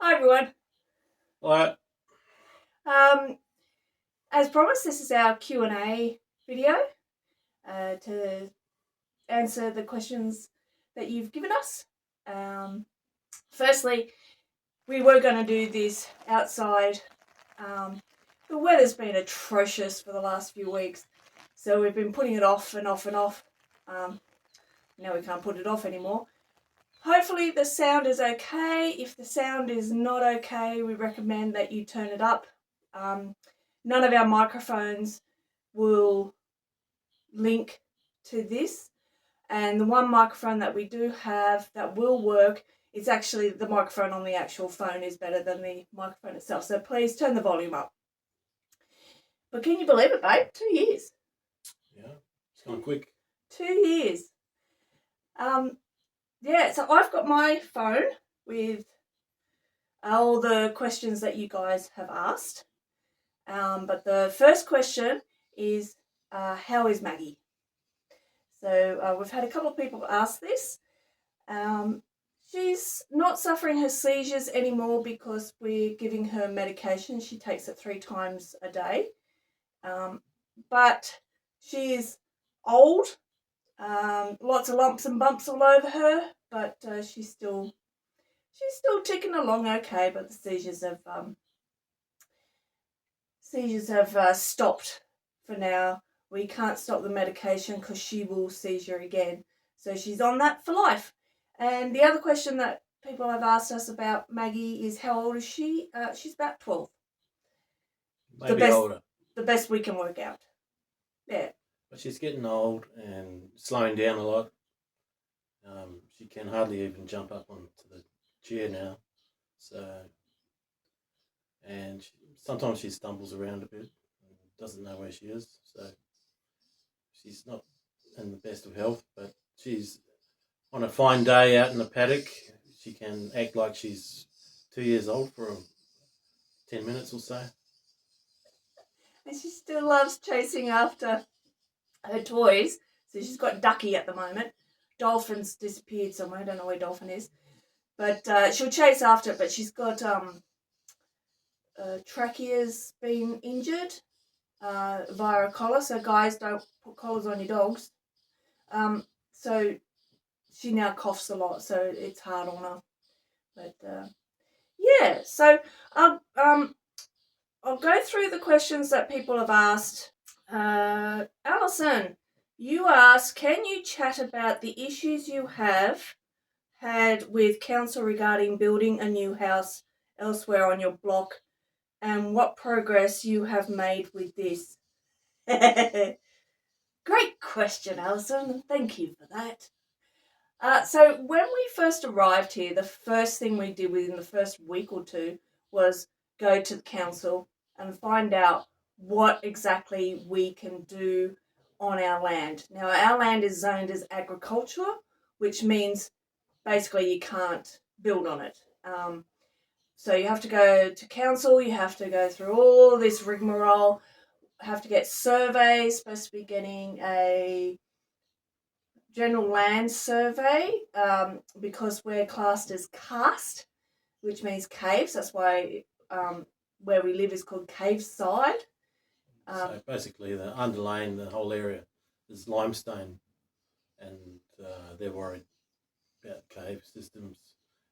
Hi everyone. Alright. As promised, this is our Q&A video to answer the questions that you've given us. Firstly, we were going to do this outside. The weather's been atrocious for the last few weeks, so we've been putting it off and off and off. Now we can't put it off anymore. Hopefully the sound is okay. If the sound is not okay, we recommend that you turn it up. None of our microphones will link to this, and the one microphone that we do have that will work, it's actually the microphone on the actual phone is better than the microphone itself, so please turn the volume up. But can you believe it, babe? 2 years. Yeah, it's gone quick. 2 years. Yeah, so I've got my phone with all the questions that you guys have asked. But the first question is, how is Maggie? So we've had a couple of people ask this. She's not suffering her seizures anymore because we're giving her medication. She takes it 3 times a day. But she is old, lots of lumps and bumps all over her, but she's still ticking along okay. But the seizures have stopped for now. We can't stop the medication because she will seizure again. So she's on that for life. And the other question that people have asked us about Maggie is, how old is she? She's about 12. Maybe older. The best we can work out. Yeah. But she's getting old and slowing down a lot. She can hardly even jump up onto the chair now. And sometimes she stumbles around a bit and doesn't know where she is. So she's not in the best of health, but she's on a fine day out in the paddock. She can act like she's 2 years old for 10 minutes or so. And she still loves chasing after her toys. So she's got Ducky at the moment. Dolphin's disappeared somewhere. I don't know where Dolphin is. But she'll chase after it. But she's got trachea's been injured via a collar. So guys, don't put collars on your dogs. So she now coughs a lot. So it's hard on her. But yeah. So I'll go through the questions that people have asked. Alison, you asked, can you chat about the issues you have had with council regarding building a new house elsewhere on your block and what progress you have made with this? Great question, Alison. Thank you for that. So when we first arrived here, the first thing we did within the first week or two was go to the council and find out what exactly we can do on our land. Now, our land is zoned as agriculture, which means basically you can't build on it. So you have to go to council, you have to go through all this rigmarole, have to get surveys, supposed to be getting a general land survey because we're classed as karst, which means caves. That's why where we live is called cave side. So basically, underlaying the whole area is limestone, and they're worried about cave systems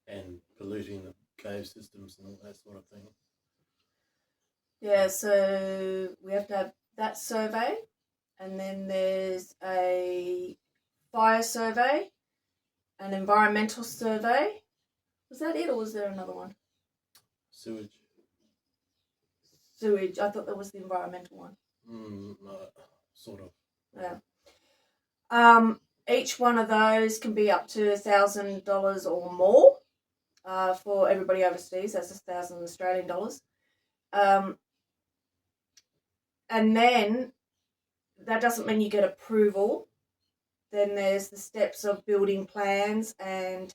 and polluting the cave systems and all that sort of thing. Yeah, so we have to have that survey, and then there's a fire survey, an environmental survey. Was that it, or was there another one? Sewage. I thought that was the environmental one. Sort of. Yeah. Each one of those can be up to $1,000 or more. For everybody overseas, that's 1,000 Australian dollars. And then that doesn't mean you get approval. Then there's the steps of building plans and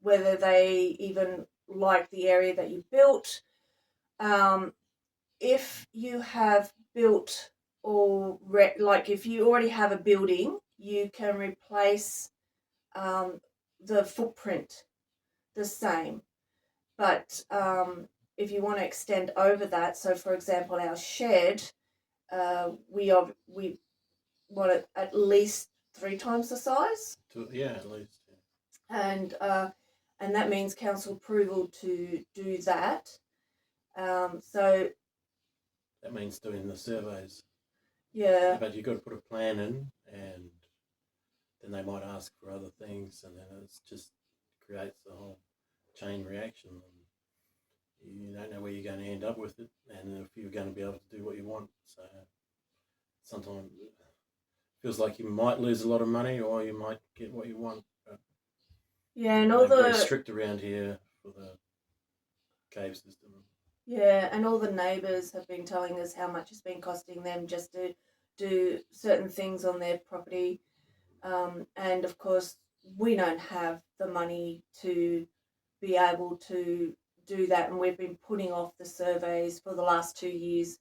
whether they even like the area that you built. If you have built if you already have a building, you can replace the footprint the same. But if you want to extend over that, so for example, our shed, we want it at least 3 times the size. Yeah, at least. Yeah. And that means council approval to do that. So that means doing the surveys. Yeah. But you've got to put a plan in, and then they might ask for other things, and then it's just creates the whole chain reaction. And you don't know where you're going to end up with it, and if you're going to be able to do what you want. So sometimes it feels like you might lose a lot of money, or you might get what you want. But yeah, and all very strict around here for the cave system. Yeah, and all the neighbours have been telling us how much it's been costing them just to do certain things on their property. And of course, we don't have the money to be able to do that. And we've been putting off the surveys for the last 2 years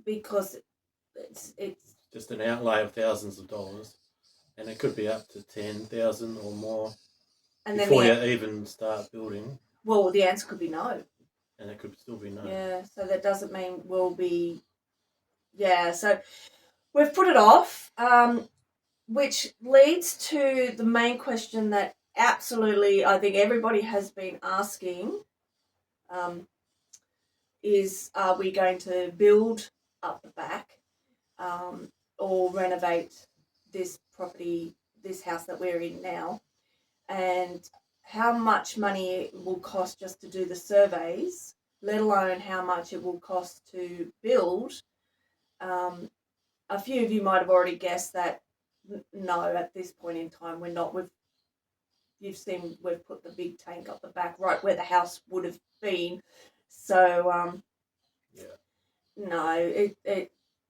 because it's just an outlay of thousands of dollars, and it could be up to 10,000 or more and before you even start building. Well, the answer could be no. And it could still be no. Yeah, so that doesn't mean we'll be. Yeah, so we've put it off, which leads to the main question that absolutely I think everybody has been asking, is are we going to build up the back or renovate this property, this house that we're in now, and how much money it will cost just to do the surveys, let alone how much it will cost to build. A few of you might have already guessed that no, at this point in time we're not. You've seen we've put the big tank up the back right where the house would have been. So no,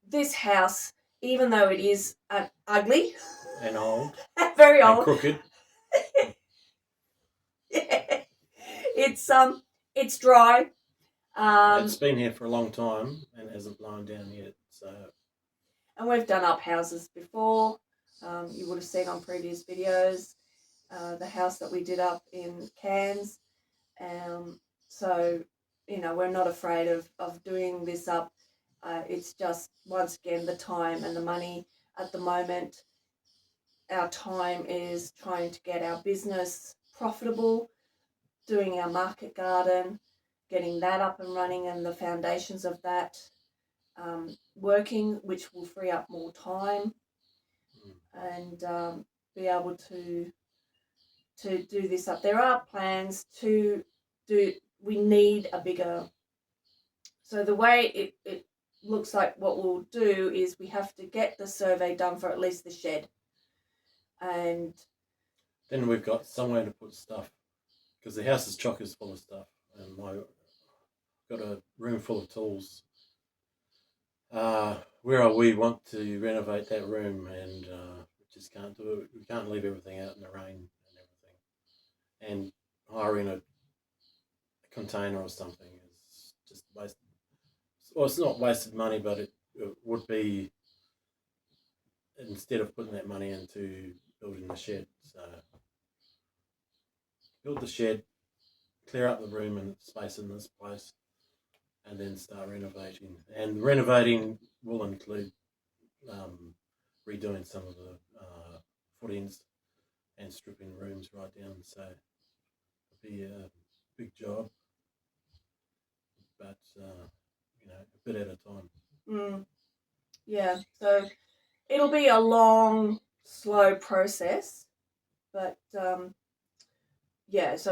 this house, even though it is ugly and old, very old, and crooked. Yeah. It's dry. It's been here for a long time and hasn't blown down yet. So, and we've done up houses before. You would have seen on previous videos the house that we did up in Cairns. So we're not afraid of doing this up. It's just once again the time and the money at the moment. Our time is trying to get our business profitable, doing our market garden, getting that up and running and the foundations of that working, which will free up more time and be able to do this up. There are plans to do, we need a bigger, so the way it looks like what we'll do is we have to get the survey done for at least the shed. And then we've got somewhere to put stuff, because the house is chockers full of stuff, and I've got a room full of tools. Where we want to renovate that room, and we just can't do it. We can't leave everything out in the rain and everything. And hiring a container or something is just wasted. Well, it's not wasted money, but it would be, instead of putting that money into building the shed. So build the shed, clear up the room and space in this place, and then start renovating. And renovating will include redoing some of the footings and stripping rooms right down. So it'll be a big job, but a bit at a time. Yeah, so it'll be a long, slow process, but so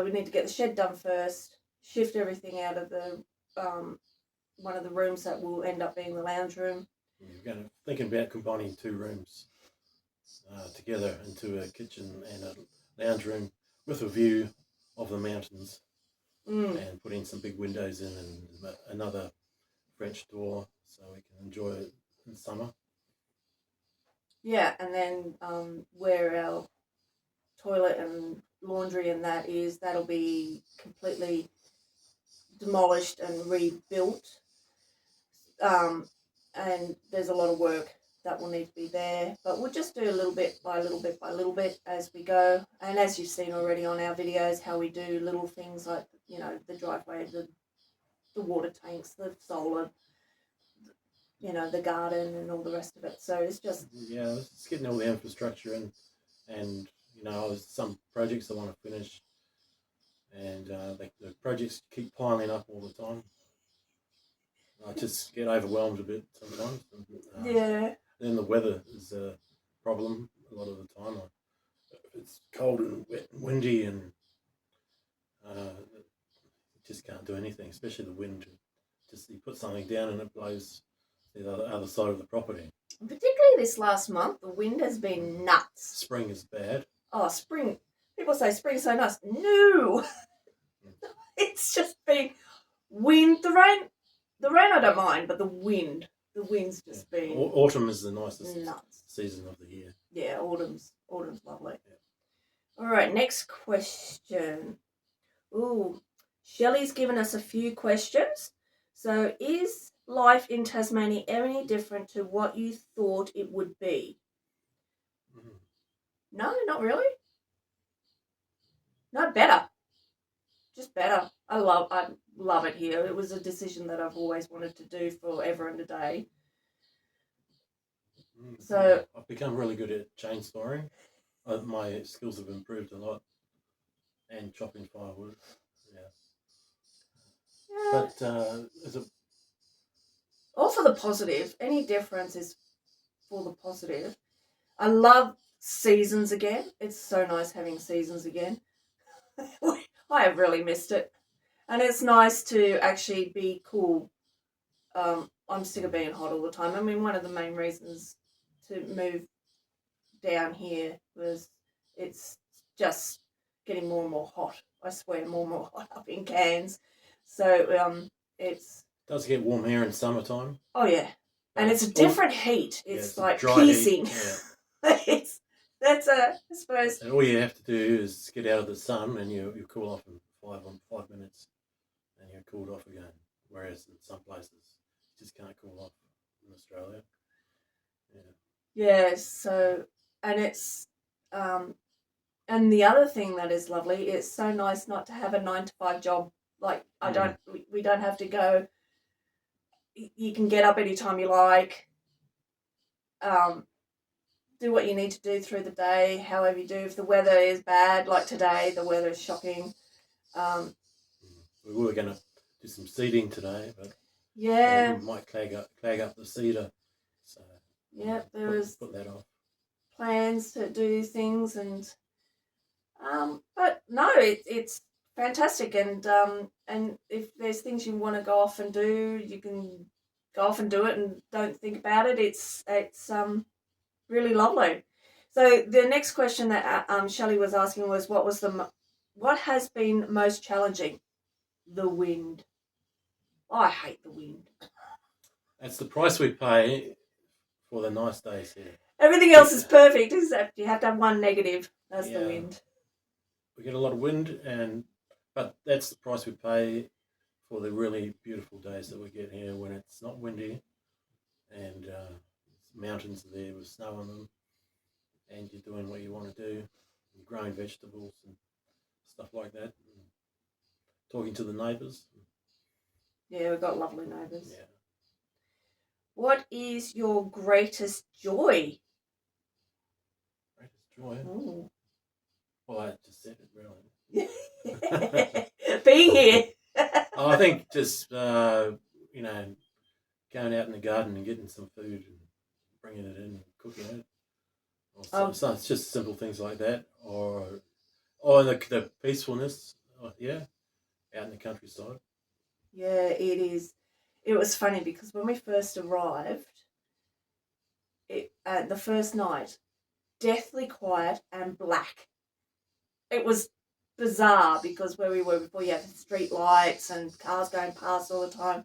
we need to get the shed done first, shift everything out of the one of the rooms that will end up being the lounge room. We're thinking about combining 2 rooms together into a kitchen and a lounge room with a view of the mountains, and putting some big windows in and another French door so we can enjoy it in summer. Yeah, and then where our toilet and laundry and that is, that'll be completely demolished and rebuilt. And there's a lot of work that will need to be there. But we'll just do a little bit by little bit by little bit as we go. And as you've seen already on our videos, how we do little things like, the driveway, the water tanks, the solar, the garden and all the rest of it. So it's just... Yeah, it's getting all the infrastructure in, and there's some projects I want to finish, and the projects keep piling up all the time. I just get overwhelmed a bit sometimes. And, yeah. then the weather is a problem a lot of the time. It's cold and wet and windy, and you just can't do anything, especially the wind. Just you put something down and it blows to the other side of the property. Particularly this last month, the wind has been nuts. Spring is bad. Oh, spring. People say spring's so nice. No. It's just been wind. The rain I don't mind, but the wind's just been... Autumn is the nicest nuts. Season of the year. Yeah, autumn's lovely. Yeah. All right, next question. Ooh, Shelley's given us a few questions. So, is life in Tasmania any different to what you thought it would be? Mm-hmm. No, not really. No, better. Just better. I love it here. It was a decision that I've always wanted to do forever and a day. So I've become really good at chainsawing. My skills have improved a lot, and chopping firewood. Yeah. But is it all for the positive? Any difference is for the positive. I love seasons again. It's so nice having seasons again. I have really missed it. And it's nice to actually be cool. I'm sick of being hot all the time. I mean, one of the main reasons to move down here was it's just getting more and more hot. I swear, more and more hot up in Cairns. So it's... Does get warm here in summertime. Oh, yeah. And it's a different heat. It's like piercing. Yeah. I suppose. And all you have to do is get out of the sun and you cool off in 5 minutes and you're cooled off again. Whereas in some places, you just can't cool off in Australia. Yeah. Yeah, so, and it's, and the other thing that is lovely, it's so nice not to have a 9-to-5 job. Like, we don't have to go, you can get up anytime you like, do what you need to do through the day, however you do. If the weather is bad, like today, the weather is shocking. We were going to do some seeding today, but we might clag up the cedar. So there was put that off. Plans to do things, and but no, it's fantastic. And if there's things you want to go off and do, you can go off and do it, and don't think about it. It's really lovely. So the next question that Shelley was asking was, what has been most challenging? The wind. I hate the wind. That's the price we pay for the nice days here. Everything else is perfect, except you have to have one negative. That's the wind. We get a lot of wind, but that's the price we pay for the really beautiful days that we get here when it's not windy and mountains are there with snow on them, and you're doing what you want to do, and growing vegetables and stuff like that, and talking to the neighbours. Yeah, we've got lovely neighbours. Yeah. What is your greatest joy? Greatest joy? Ooh. Well, I just said it, really. Being here. I think just, going out in the garden and getting some food and bringing it in and cooking it. Or so it's just simple things like that. Or the peacefulness, out in the countryside. Yeah, it is. It was funny because when we first arrived, the first night, deathly quiet and black. It was bizarre because where we were before, you had street lights and cars going past all the time.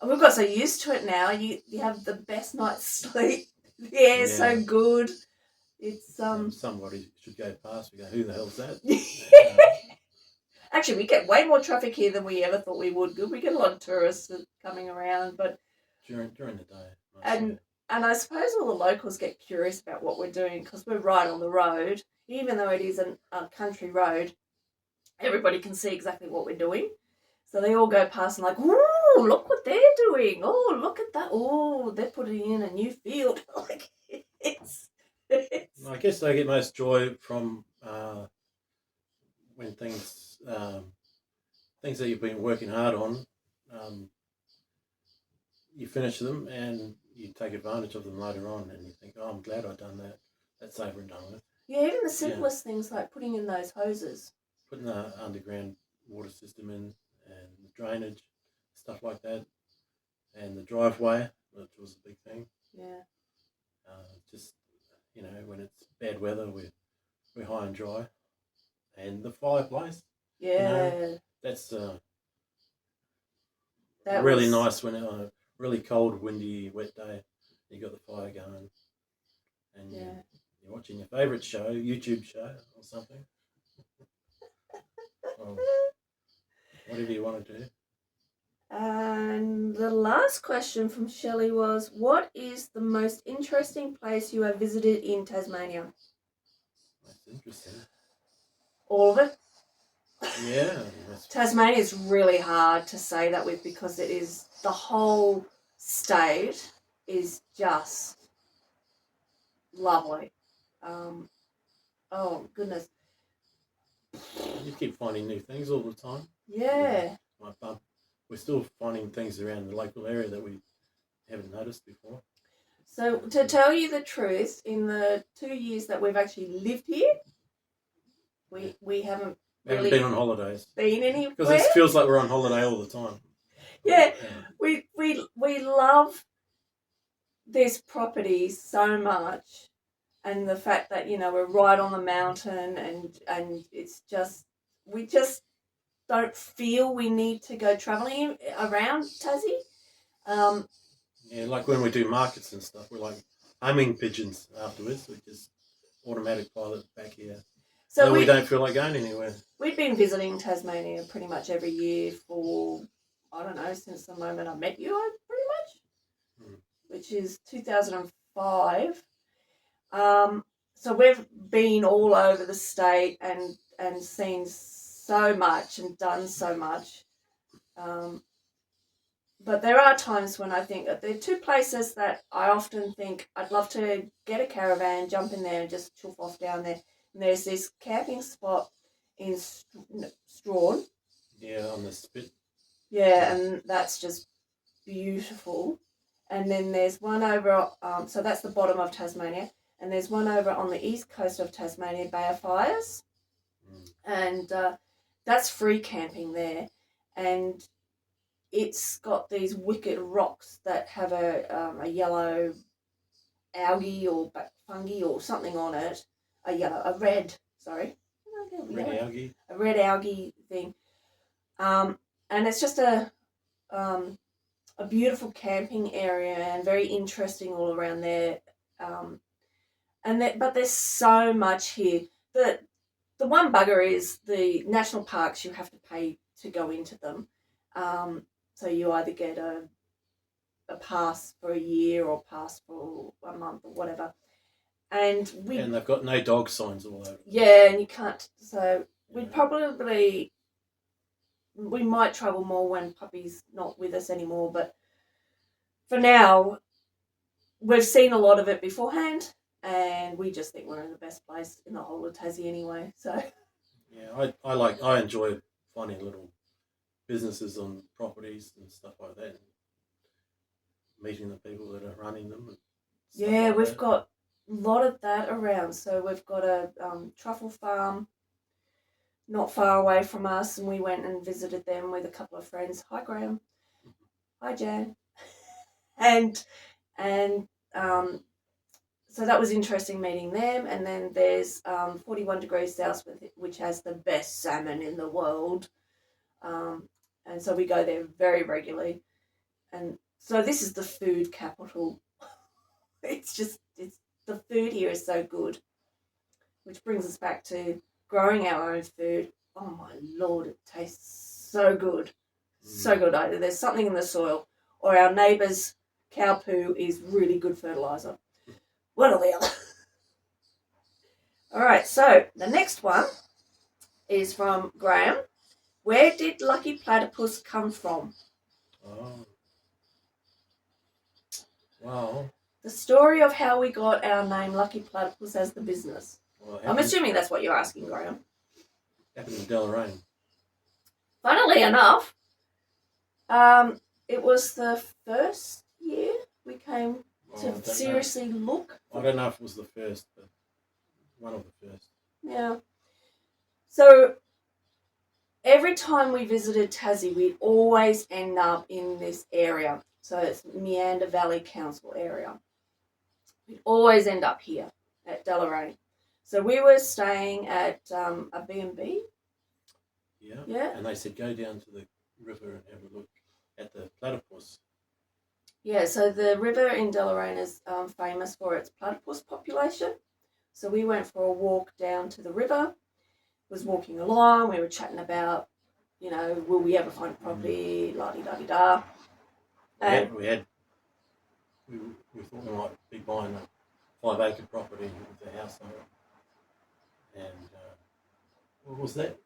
And we've got so used to it now. You have the best night's sleep. The air's so good. It's somebody should go past. We go, who the hell's that? Actually, we get way more traffic here than we ever thought we would. We get a lot of tourists coming around, but during the day. And I suppose all the locals get curious about what we're doing because we're right on the road. Even though it is a country road, everybody can see exactly what we're doing. So they all go past and like, "Ooh, look what they're doing! Oh, look at that! Oh, they're putting in a new field." Like it's I guess they get most joy from when things that you've been working hard on, um, you finish them and you take advantage of them later on, and you think, "Oh, I'm glad I done that. That's over and done with." yeah, even the Yeah, simplest things like putting in those hoses. putting the underground water system in and the drainage, stuff like that, and the driveway, which was a big thing. Yeah, Just when it's bad weather, we're high and dry, and the fireplace. yeah, That's that really was nice when on a really cold, windy, wet day. You got the fire going, and yeah. you're watching your favourite show, YouTube show or something, or whatever you want to do. And the last question from Shelley was, what is the most interesting place you have visited in Tasmania? That's interesting. All of it. Yeah, Tasmania is really hard to say that with because it is the whole state is just lovely. Oh goodness, you keep finding new things all the time. yeah. Like we're still finding things around the local area that we haven't noticed before. So to tell you the truth, in the 2 years that we've actually lived here, we haven't We haven't really been on holidays been anywhere. because it feels like we're on holiday all the time. Yeah, we love this property so much, and the fact that we're right on the mountain, and it's just we just don't feel we need to go travelling around Tassie. Yeah, like when we do markets and stuff, we're like homing pigeons afterwards. We just automatic pilot back here. So we don't feel like going anywhere. We've been visiting Tasmania pretty much every year for, I don't know, since the moment I met you, pretty much, which is 2005. So we've been all over the state and seen so much and done so much. But there are times when I think that there are two places that I often think I'd love to get a caravan, jump in there and just chuff off down there. And there's this camping spot in Strawn. Yeah, on the spit. Yeah, and that's just beautiful. And then there's one over, so that's the bottom of Tasmania. And there's one over on the east coast of Tasmania, Bay of Fires. And that's free camping there. And it's got these wicked rocks that have a yellow algae or fungi or something on it. A red algae. A red algae thing. And it's just a beautiful camping area and very interesting all around there. But there's so much here. The one bugger is the national parks. You have to pay to go into them. So you either get a pass for a year or pass for a month or whatever. And they've got no dog signs all over. Yeah, and you can't. So we might travel more when Puppy's not with us anymore. But for now, we've seen a lot of it beforehand, and we just think we're in the best place in the whole of Tassie anyway. So yeah, I enjoy finding little businesses on properties and stuff like that, and meeting the people that are running them. Yeah, like we've got a lot of that around. So we've got a truffle farm not far away from us, and we went and visited them with a couple of friends. Hi, Graham. Hi, Jan. and so that was interesting meeting them. And then there's 41 Degrees South, which has the best salmon in the world. And so we go there very regularly. And so this is the food capital. It's the food here is so good, which brings us back to growing our own food. Oh my Lord, it tastes so good. So good. Either there's something in the soil or our neighbours cow poo is really good fertiliser. One or the other. All right, so the next one is from Graham. Where did Lucky Platypus come from? Oh. Wow. The story of how we got our name Lucky Platypus as the business. Well, I'm assuming that's what you're asking, Graham. Happened in Deloraine. Funnily enough, it was the first year we came to seriously look. I don't know if it was the first, but one of the first. Yeah. So every time we visited Tassie, we'd always end up in this area. So it's Meander Valley Council area. We'd always end up here at Deloraine. So we were staying at a B&B. Yeah. Yeah. And they said go down to the river and have a look at the platypus. Yeah, so the river in Deloraine is famous for its platypus population. So we went for a walk down to the river. Was walking along. We were chatting about, will we ever find a property? La-di-da-di-da. We thought we might be buying a 5-acre property with a house on it. And was that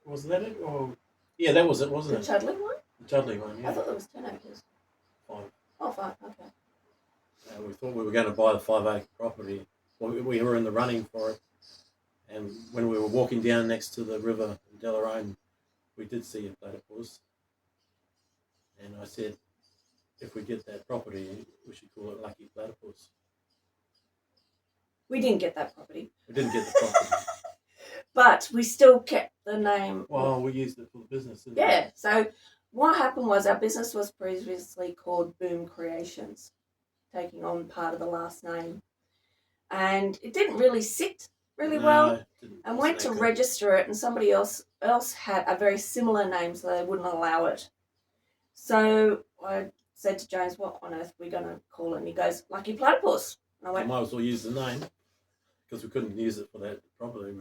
it? Or yeah, that was it, wasn't it? The Chudley one? The Chudley one, yeah. I thought it was 10 acres. 5. Oh, 5, okay. We thought we were going to buy the 5-acre property. Well, we were in the running for it. And when we were walking down next to the river in Deloraine, we did see a platypus. And I said, if we get that property, we should call it Lucky Platypus. We didn't get that property. We didn't get the property. But we still kept the name. Well, we used it for the business, didn't we? Yeah, so what happened was our business was previously called Boom Creations, taking on part of the last name. And it didn't really sit really well. And went to register it, and somebody else had a very similar name, so they wouldn't allow it. So I said to James, what on earth are we going to call it? And he goes, Lucky Platypus. And I went, might as well use the name, because we couldn't use it for that property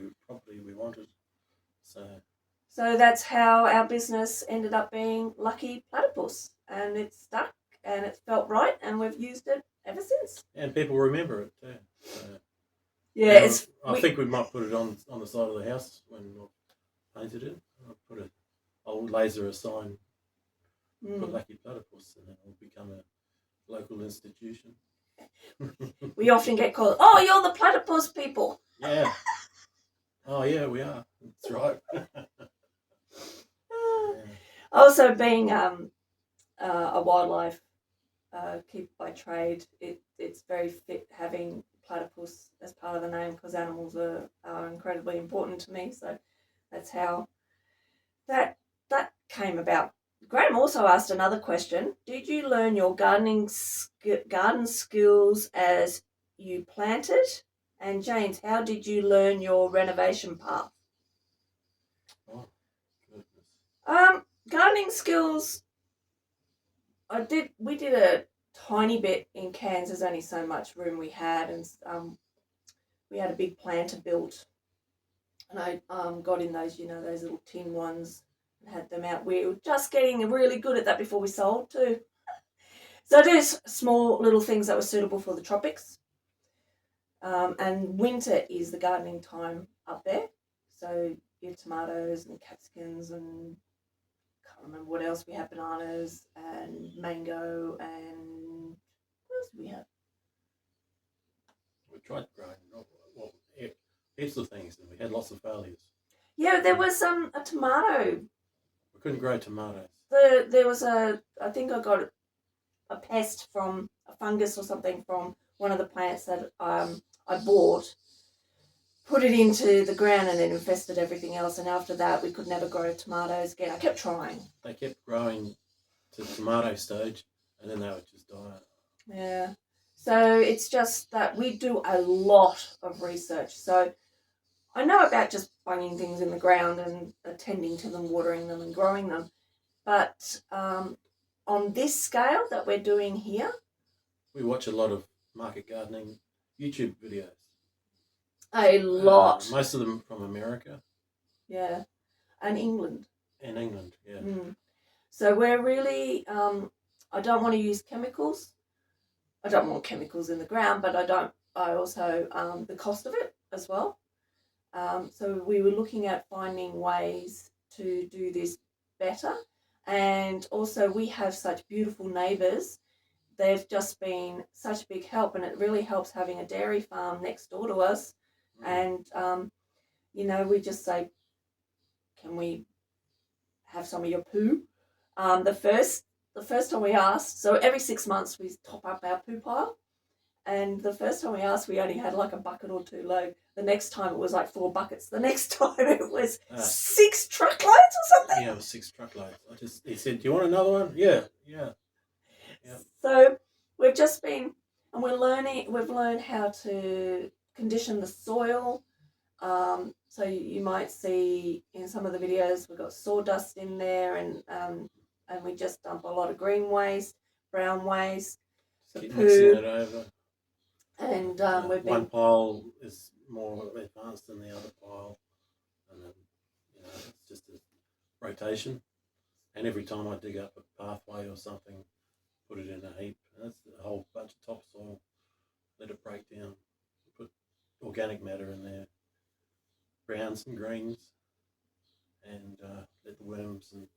we wanted. So that's how our business ended up being Lucky Platypus. And it stuck, and it felt right, and we've used it ever since. And people remember it too. So, yeah, I think we might put it on the side of the house when I painted it. I'll laser a sign, put Lucky Platypus, and then it'll become a local institution. We often get called, oh, you're the platypus people. Yeah. Oh, yeah, we are. That's right. Also, being a wildlife keeper by trade, it's very fit having platypus as part of the name, because animals are incredibly important to me. So that's how that came about. Graham also asked another question. Did you learn your garden skills as you planted? And James, how did you learn your renovation path? Oh, goodness. Gardening skills, we did a tiny bit in Cairns. There's only so much room we had, and we had a big planter built, and I got in those those little tin ones and had them out. We were just getting really good at that before we sold too. So I do small little things that were suitable for the tropics, and winter is the gardening time up there. So you have tomatoes and capsicums and can't remember what else we have, bananas and mango, and what else do we have? We tried growing heaps of things, and we had lots of failures. Yeah, there was a tomato. We couldn't grow tomatoes. There was I think I got a pest from a fungus or something from one of the plants that I bought, put it into the ground, and it infested everything else. And after that, we could never grow tomatoes again. I kept trying. They kept growing to tomato stage, and then they would just die. Yeah. So it's just that we do a lot of research. So I know about just bunging things in the ground and attending to them, watering them and growing them. But on this scale that we're doing here, we watch a lot of market gardening YouTube videos. A lot. Most of them from America. Yeah. And England. And England, yeah. So we're really, I don't want to use chemicals. I don't want chemicals in the ground, but I also, the cost of it as well. So we were looking at finding ways to do this better. And also, we have such beautiful neighbours. They've just been such a big help, and it really helps having a dairy farm next door to us. And, we just say, can we have some of your poo? The first time we asked, so every 6 months we top up our poo pile. And the first time we asked, we only had like a bucket or two load. The next time it was like 4 buckets. The next time it was 6 truckloads or something. Yeah, it was 6 truckloads. He said, "Do you want another one?" Yeah. So we've just been, and we've learned how to condition the soil. So you might see in some of the videos we've got sawdust in there, and we just dump a lot of green waste, brown waste, just keep mixing it over. And one pile is more advanced than the other pile, and then it's just a rotation. And every time I dig up a pathway or something, put it in a heap. That's a whole bunch of topsoil. Let it break down. Put organic matter in there, browns and greens, and let the worms and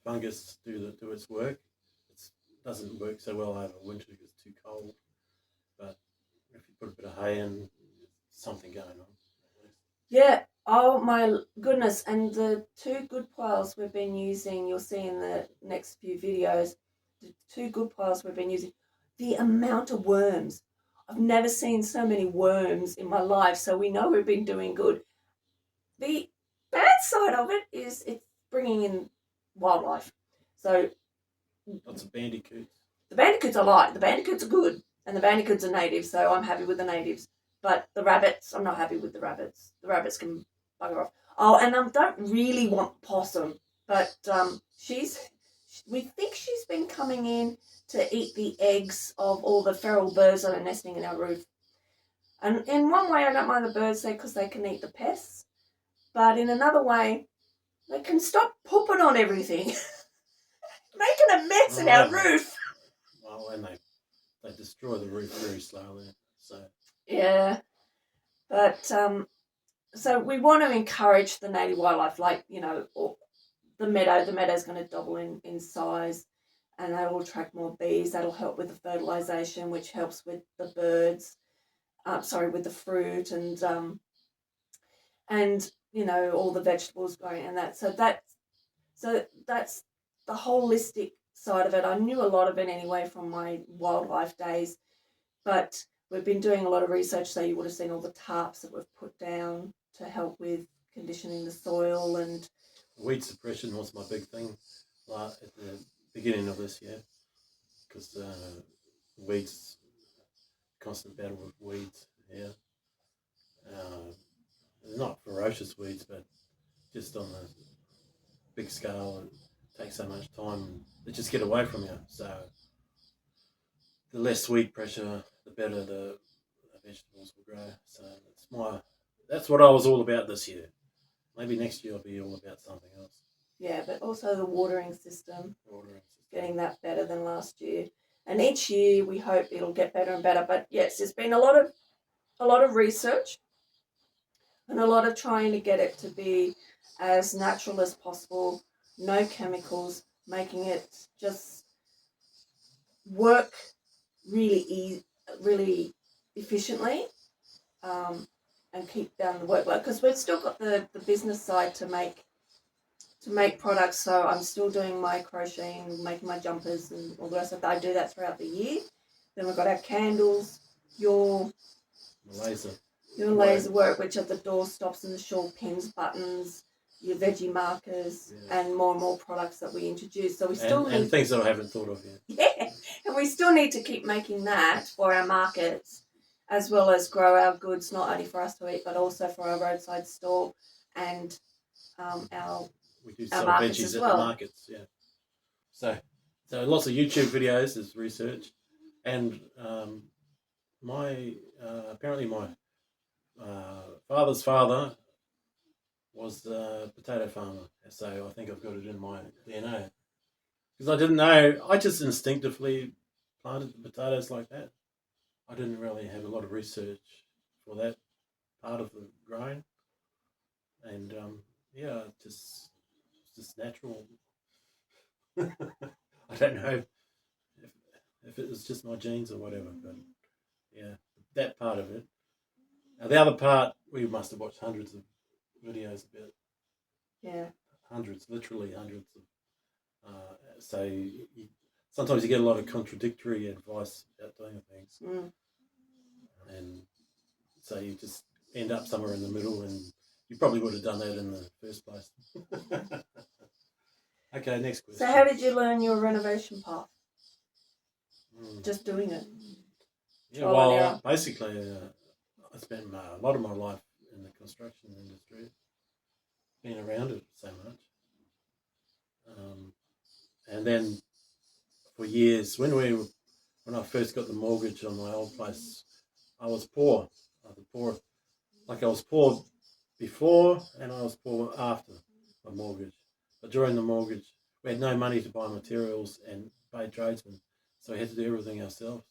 fungus do its work. It doesn't work so well over winter because it's too cold. But if you put a bit of hay in, something going on. Yeah. Oh my goodness! And the 2 good piles we've been using, you'll see in the next few videos. The 2 good piles we've been using, the amount of worms. I've never seen so many worms in my life. So we know we've been doing good. The bad side of it is it's bringing in wildlife. So lots of bandicoots. The bandicoots I like. The bandicoots are good, and the bandicoots are natives, so I'm happy with the natives. But the rabbits, I'm not happy with the rabbits. The rabbits can bugger off. Oh, and I don't really want possum, but we think she's been coming in to eat the eggs of all the feral birds that are nesting in our roof. And in one way, I don't mind the birds there because they can eat the pests. But in another way, they can stop pooping on everything, making a mess in our roof. Well, and they destroy the roof very slowly. So yeah, but so we want to encourage the native wildlife, like the meadow. The meadow's going to double in size, and that will attract more bees. That'll help with the fertilization, which helps with the birds. With the fruit and all the vegetables growing and that. So that's the holistic side of it. I knew a lot of it anyway from my wildlife days, but we've been doing a lot of research. So you would have seen all the tarps that we've put down to help with conditioning the soil. And weed suppression was my big thing at the beginning of this year, because weeds, constant battle with weeds here. Not ferocious weeds, but just on the big scale, it takes so much time and they just get away from you. So the less weed pressure, the better the vegetables will grow. So that's what I was all about this year. Maybe next year I'll be all about something else. Yeah, but also the watering system. Getting that better than last year. And each year we hope it'll get better and better. But yes, there's been a lot of research and a lot of trying to get it to be as natural as possible, no chemicals, making it just work really efficiently, and keep down the workload, because we've still got the business side to make products. So I'm still doing my crocheting, making my jumpers and all the rest of that. I do that throughout the year. Then we've got our candles, your laser work, which are the door stops and the shawl pins, buttons, your veggie markers, and more products that we introduce. So we still need things that I haven't thought of yet. Yeah, and we still need to keep making that for our markets, as well as grow our goods, not only for us to eat, but also for our roadside store and we do sell veggies at the markets. Yeah. So lots of YouTube videos is research, and apparently my father's father was a potato farmer, so I think I've got it in my DNA. Because I didn't know, I just instinctively planted the potatoes like that. I didn't really have a lot of research for that part of the growing, and yeah, it's just natural. I don't know if it was just my genes or whatever, but yeah, that part of it. Now, the other part, we must have watched hundreds of videos about. Yeah. Hundreds, literally hundreds of. So sometimes you get a lot of contradictory advice about doing things, and so you just end up somewhere in the middle, and you probably would have done that in the first place. Okay, next question. So how did you learn your renovation path? Just doing it? Yeah, well, basically, I spent a lot of my life in the construction industry, being around it so much. And then for years, when I first got the mortgage on my old place, I was poor. I was poor before and I was poor after my mortgage. But during the mortgage, we had no money to buy materials and pay tradesmen, so we had to do everything ourselves.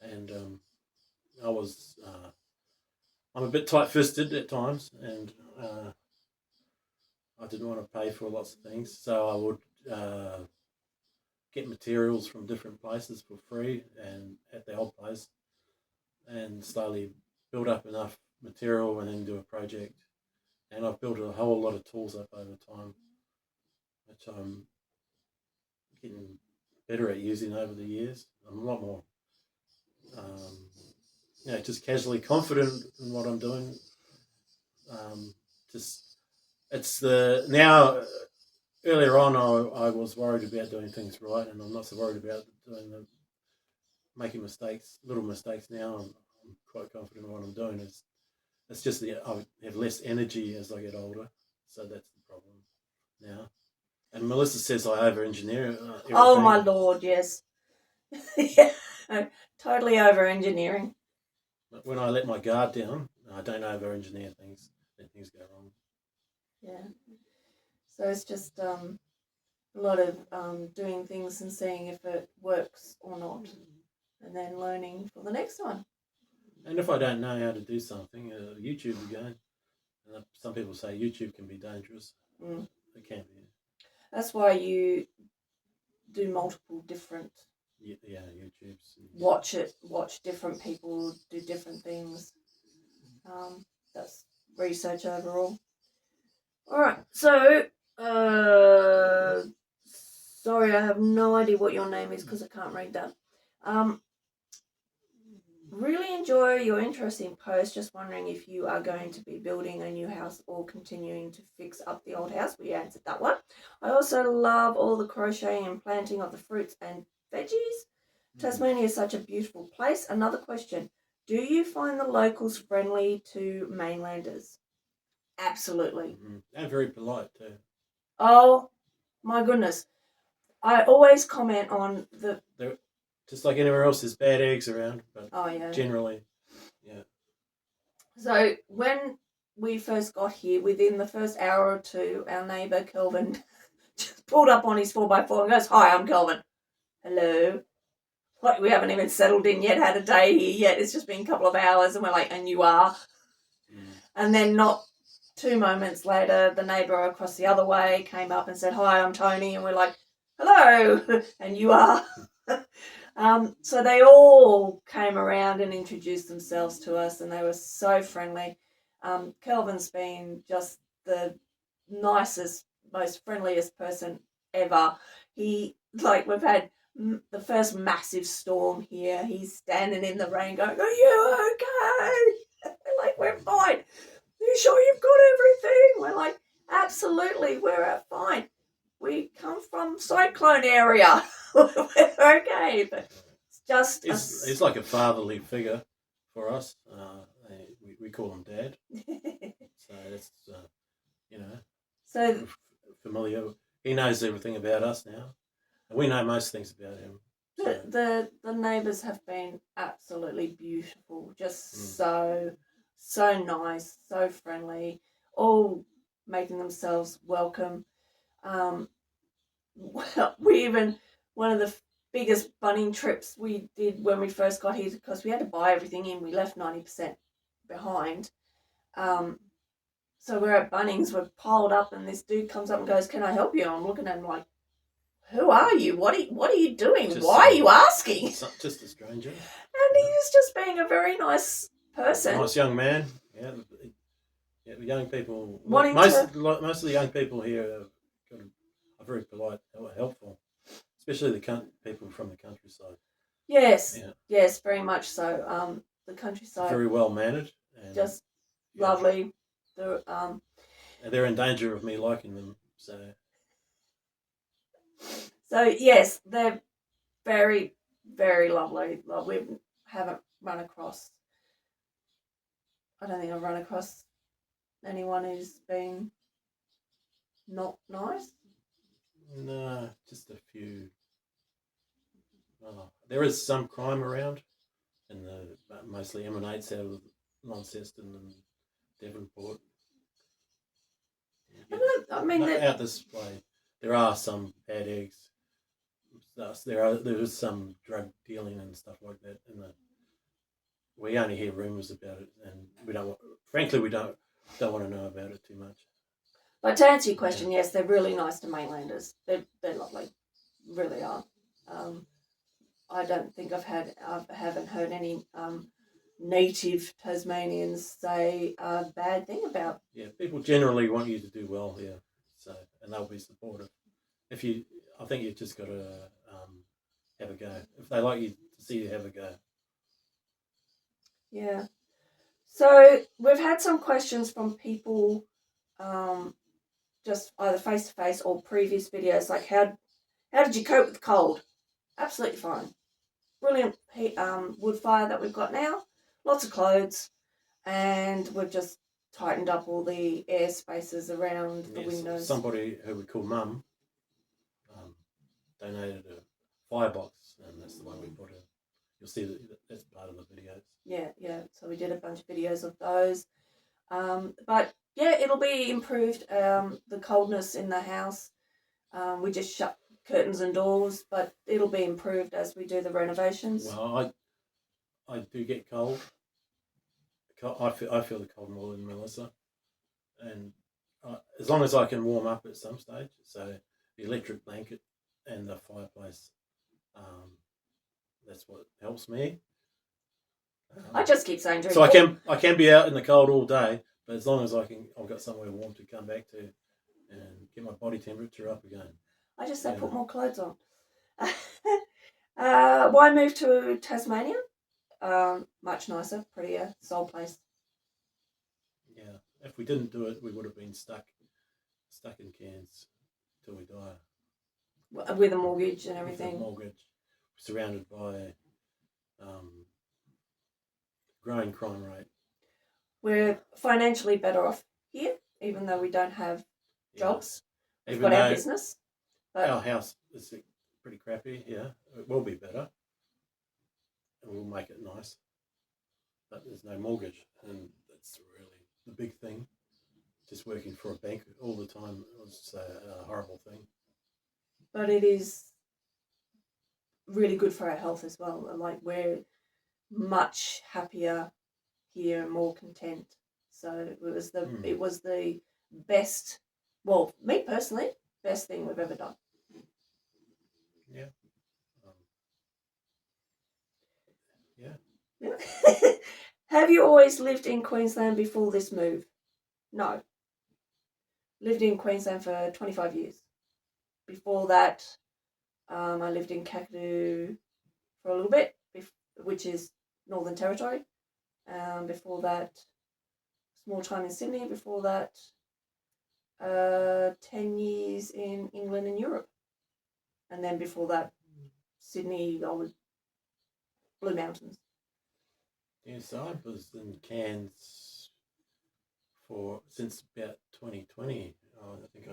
And I'm a bit tight-fisted at times, and I didn't want to pay for lots of things, so I would get materials from different places for free and at the old place, and slowly build up enough material and then do a project. And I've built a whole lot of tools up over time, which I'm getting better at using over the years. I'm a lot more, just casually confident in what I'm doing. Earlier on, I was worried about doing things right, and I'm not so worried about making little mistakes now. I'm quite confident in what I'm doing. It's just that I have less energy as I get older, so that's the problem now. And Melissa says I over-engineer everything. Oh my lord, yes. Yeah, totally over-engineering. But when I let my guard down, I don't over-engineer things, then things go wrong. Yeah. So it's just a lot of doing things and seeing if it works or not, and then learning for the next one. And if I don't know how to do something, YouTube again. And some people say YouTube can be dangerous. It can be. That's why you do multiple different. Yeah, YouTube's. Watch different people do different things. That's research overall. All right, so sorry, I have no idea what your name is because I can't read that. Really enjoy your interesting post. Just wondering if you are going to be building a new house or continuing to fix up the old house. We answered that one. I also love all the crocheting and planting of the fruits and veggies. Tasmania is such a beautiful place. Another question. Do you find the locals friendly to mainlanders? Absolutely. And very polite too. Oh, my goodness. I always comment on They're, just like anywhere else, there's bad eggs around, but generally, yeah. So when we first got here, within the first hour or two, our neighbour Kelvin just pulled up on his 4x4 and goes, "Hi, I'm Kelvin." Hello. Like, we haven't even settled in yet, had a day here yet. It's just been a couple of hours, and we're like, "And you are?" And then not 2 moments later, the neighbour across the other way came up and said, "Hi, I'm Tony," and we're like, "Hello," and you are. So they all came around and introduced themselves to us, and they were so friendly. Kelvin's been just the nicest, most friendliest person ever. We've had the first massive storm here. He's standing in the rain going, "Are you okay?" We're like, "We're fine." "Are you sure you've got everything?" We're like, "Absolutely, we're fine. We come from cyclone area." We're okay, but it's just... He's like a fatherly figure for us. We call him Dad. So that's, so familiar. He knows everything about us now. And we know most things about him. The neighbours have been absolutely beautiful. Just so nice, so friendly, all making themselves welcome. One of the biggest bunning trips we did when we first got here, because we had to buy everything in. We left 90% behind. So we're at Bunnings, we're piled up, and this dude comes up and goes, "Can I help you?" I'm looking at him like, "Who are you? What are you doing? Just Why are you asking?" Just a stranger. And he was just being a very nice person. Nice young man. Yeah, the young people. Wanting Most to- of the young people here are very polite, helpful, especially the people from the countryside. Yes, Yeah. yes, very much so. The countryside, Very well mannered. And, just lovely. And they're in danger of me liking them. So yes, they're very, very lovely. Like, we haven't run across. I don't think I've run across anyone who's been not nice. No, just a few. There is some crime around, and mostly emanates out of Launceston and Devonport. I mean, Out this way, there are some bad eggs. There is some drug dealing and stuff like that. We only hear rumours about it, and we don't. Frankly, we don't want to know about it too much. but to answer your question, yes, they're really nice to mainlanders. They're lovely, really are. I don't think I haven't heard any native Tasmanians say a bad thing about. Yeah, people generally want you to do well here, and they'll be supportive. I think you've just got to have a go. If they like you to see you have a go. Yeah. So we've had some questions from people, just either face to face or previous videos, like how did you cope with the cold? Absolutely fine. Brilliant wood fire that we've got now. Lots of clothes, and we've just tightened up all the air spaces around the windows. Somebody who we call Mum donated a firebox, and that's the one we put in. You'll see that's part of the videos. Yeah. So we did a bunch of videos of those. But yeah, it'll be improved. The coldness in the house, we just shut curtains and doors, but it'll be improved as we do the renovations. Well, I do get cold. I feel the cold more than Melissa, and as long as I can warm up at some stage, so the electric blanket and the fireplace, that's what helps me. I just keep saying, so I can be out in the cold all day, but as long as I've got somewhere warm to come back to and get my body temperature up again. I just say put more clothes on. Why move to Tasmania? Much nicer, prettier, soul place. Yeah, if we didn't do it, we would have been stuck in Cairns till we die. With a mortgage and everything. With a mortgage, surrounded by growing crime rate. We're financially better off here, even though we don't have jobs. We've got our business. But our house is pretty crappy, yeah. It will be better. And we'll make it nice. But there's no mortgage, and that's really the big thing. Just working for a bank all the time was a horrible thing. But it is really good for our health as well. Like, we're much happier here and more content. So it was the best, well, me personally, best thing we've ever done. Yeah. Yeah. Have you always lived in Queensland before this move? No. Lived in Queensland for 25 years. Before that, I lived in Kakadu for a little bit, which is Northern Territory. Before that, small time in Sydney. Before that, 10 years in England and Europe. And then before that, Sydney, Blue Mountains. Yes, I was in Cairns since about 2020. I think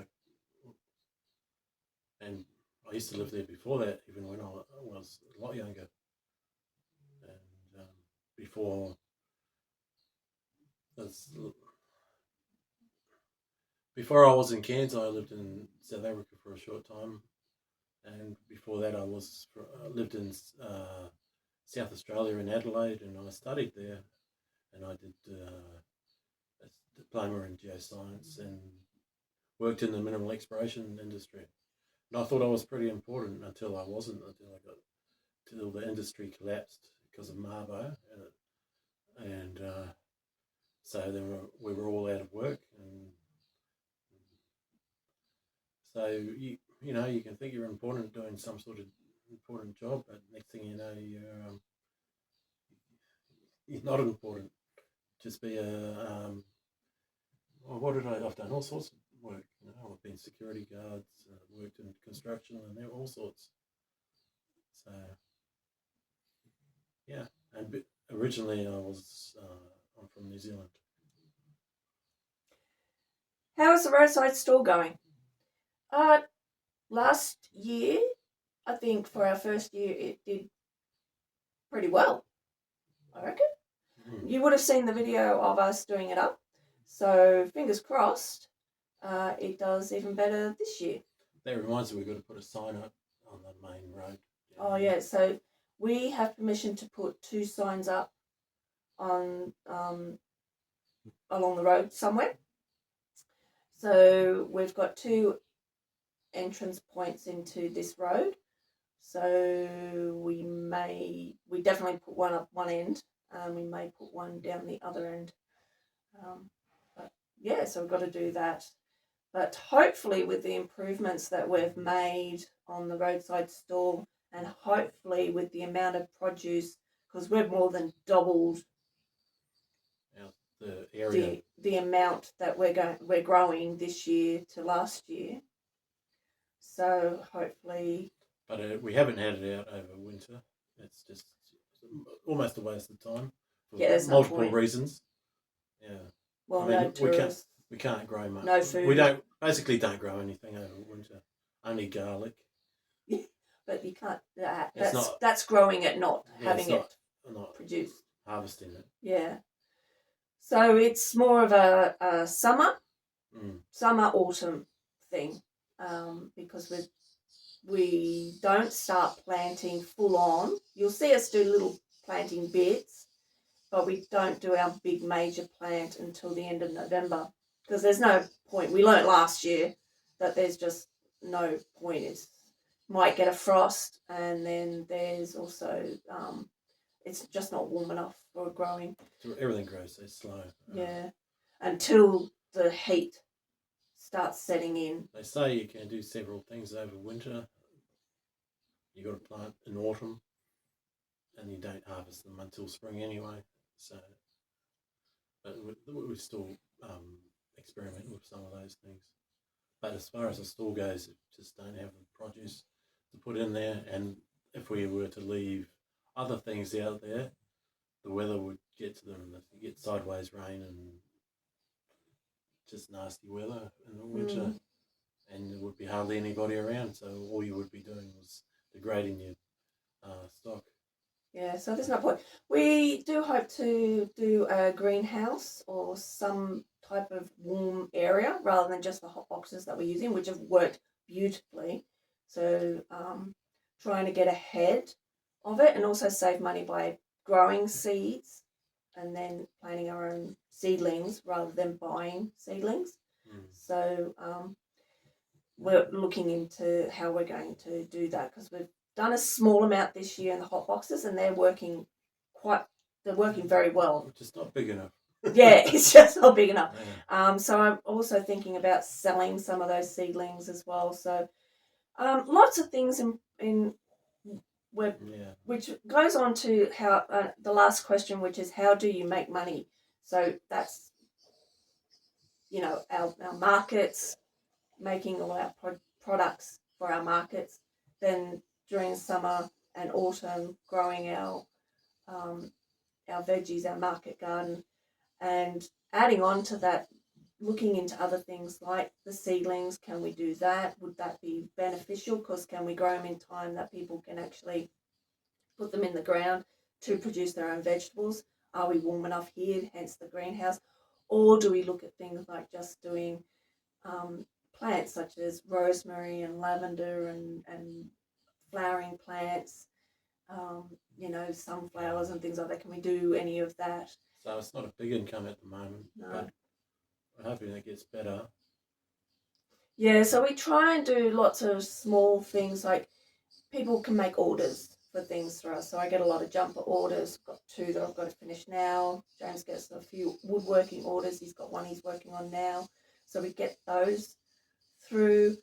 and I used to live there before that, even when I was a lot younger. And before I was in Cairns, I lived in South Africa for a short time, And before that, I lived in South Australia in Adelaide, and I studied there, and I did a diploma in geoscience and worked in the mineral exploration industry. And I thought I was pretty important until I wasn't, until the industry collapsed because of Marbo, and so then we were all out of work, and so you can think you're important doing some sort of important job, but next thing you know you're not important. Just be a well, what did I've done all sorts of work. I've been security guards, worked in construction, and there all sorts. So yeah, and originally I'm from New Zealand. How is the roadside store going? Last year, I think for our first year, it did pretty well, I reckon. You would have seen the video of us doing it up. So fingers crossed, it does even better this year. That reminds me, we've got to put a sign up on the main road. Oh yeah, so we have permission to put 2 signs up on along the road somewhere. So we've got 2 entrance points into this road. So we definitely put one up one end. We may put one down the other end. But yeah, so we've got to do that. But hopefully with the improvements that we've made on the roadside stall, and hopefully with the amount of produce, because we've more than doubled the area, the amount that we're growing this year to last year. So hopefully. But we haven't had it out over winter. It's just almost a waste of time for multiple reasons. Yeah. Well, no tourists. We can't grow much. No food. We don't grow anything over winter. Only garlic. But you can't. That's growing it, not having it produced. Harvesting it. Yeah. So it's more of a summer autumn thing, because we don't start planting full on. You'll see us do little planting bits, but we don't do our big major plant until the end of November, because there's no point. We learnt last year that there's just no point. It might get a frost, and then there's also it's just not warm enough for growing. Everything grows so slow. Yeah, until the heat starts setting in. They say you can do several things over winter. You got to plant in autumn, and you don't harvest them until spring anyway. So, but we still experiment with some of those things. But as far as the store goes, it just don't have the produce to put in there. And if we were to leave other things out there, the weather would get to them. You get sideways rain and just nasty weather in the winter, and there would be hardly anybody around. So all you would be doing was degrading your stock. Yeah, so there's no point. We do hope to do a greenhouse or some type of warm area rather than just the hot boxes that we're using, which have worked beautifully. So trying to get ahead of it and also save money by growing seeds and then planting our own seedlings rather than buying seedlings. So we're looking into how we're going to do that, because we've done a small amount this year in the hot boxes, and they're working very well. Just not big enough. Yeah, it's just not big enough. Yeah. So I'm also thinking about selling some of those seedlings as well. So lots of things in web, which goes on to how the last question, which is how do you make money? So that's our markets, making all our products for our markets, then during summer and autumn growing our veggies, our market garden, and adding on to that, looking into other things like the seedlings. Can we do that? Would that be beneficial? Because can we grow them in time that people can actually put them in the ground to produce their own vegetables? Are we warm enough here, hence the greenhouse? Or do we look at things like just doing plants such as rosemary and lavender and flowering plants, sunflowers and things like that. Can we do any of that? So it's not a big income at the moment, No. but we're hoping it gets better. Yeah, so we try and do lots of small things, like people can make orders for things for us. So I get a lot of jumper orders. Got 2 that I've got to finish now. James gets a few woodworking orders. He's got 1 he's working on now. So we get those through.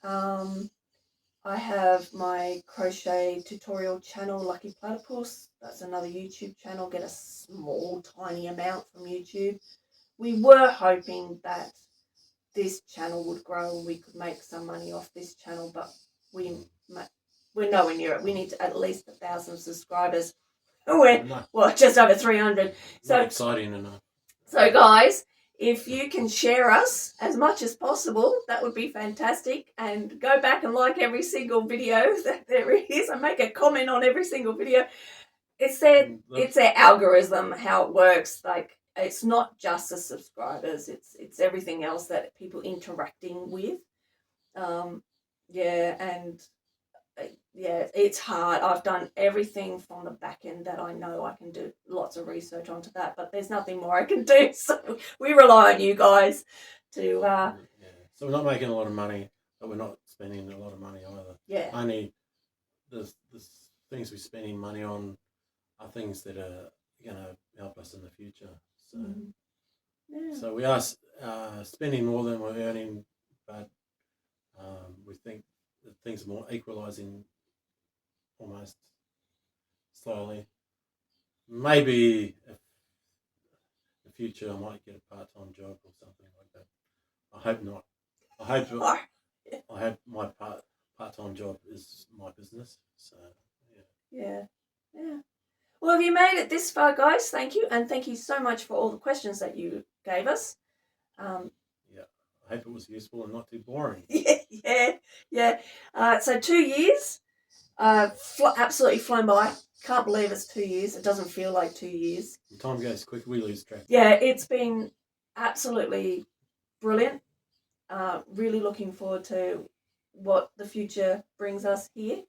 I have my crochet tutorial channel, Lucky Platypus. That's another YouTube channel. Get a small, tiny amount from YouTube. We were hoping that this channel would grow and we could make some money off this channel, but we're nowhere near it. We need at least 1,000 subscribers. We're just over 300. So exciting enough. So guys, if you can share us as much as possible, that would be fantastic. And go back and like every single video that there is, and make a comment on every single video. It's their algorithm, how it works. Like, it's not just the subscribers; it's everything else that people interacting with. It's hard. I've done everything from the back end that I know. I can do lots of research onto that, but there's nothing more I can do. So we rely on you guys to. So we're not making a lot of money, but we're not spending a lot of money either. Yeah. Only the things we're spending money on are things that are going to help us in the future. So, So we are spending more than we're earning, but we think that things are more equalising almost slowly. Maybe in the future I might get a part-time job or something like that. I hope not. I hope my part-time job is my business. So yeah. Well, if you made it this far, guys, thank you, and thank you so much for all the questions that you gave us. I hope it was useful and not too boring. Yeah. So 2 years, absolutely flown by. Can't believe it's 2 years. It doesn't feel like 2 years. The time goes quick. We lose track. Yeah, it's been absolutely brilliant. Really looking forward to what the future brings us here.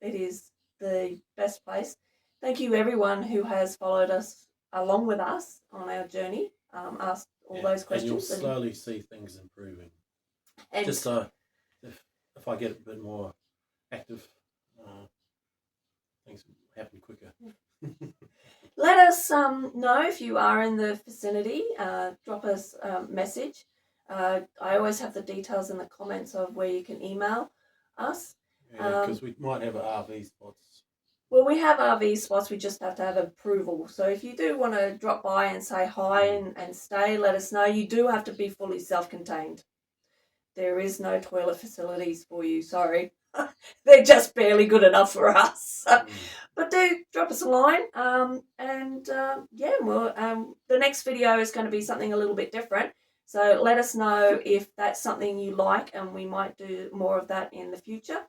It is the best place. Thank you, everyone who has followed us along with us on our journey. Asked all those questions. And you'll slowly see things improving. And just if I get a bit more active, things happen quicker. Let us know if you are in the vicinity. Drop us a message. I always have the details in the comments of where you can email us. Because we might have RV spots. Well, we have RV spots. We just have to have approval. So if you do want to drop by and say hi and stay, let us know. You do have to be fully self-contained. There is no toilet facilities for you. Sorry. They're just barely good enough for us. But do drop us a line. The next video is going to be something a little bit different. So let us know if that's something you like, and we might do more of that in the future.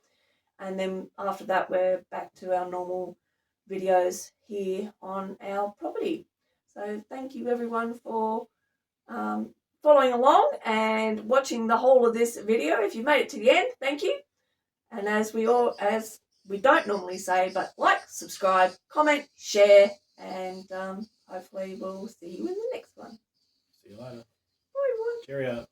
And then after that, we're back to our normal videos here on our property. So thank you, everyone, for following along and watching the whole of this video. If you made it to the end, thank you. And as we don't normally say, but like, subscribe, comment, share, and hopefully we'll see you in the next one. See you later. Bye, everyone. Cheerio.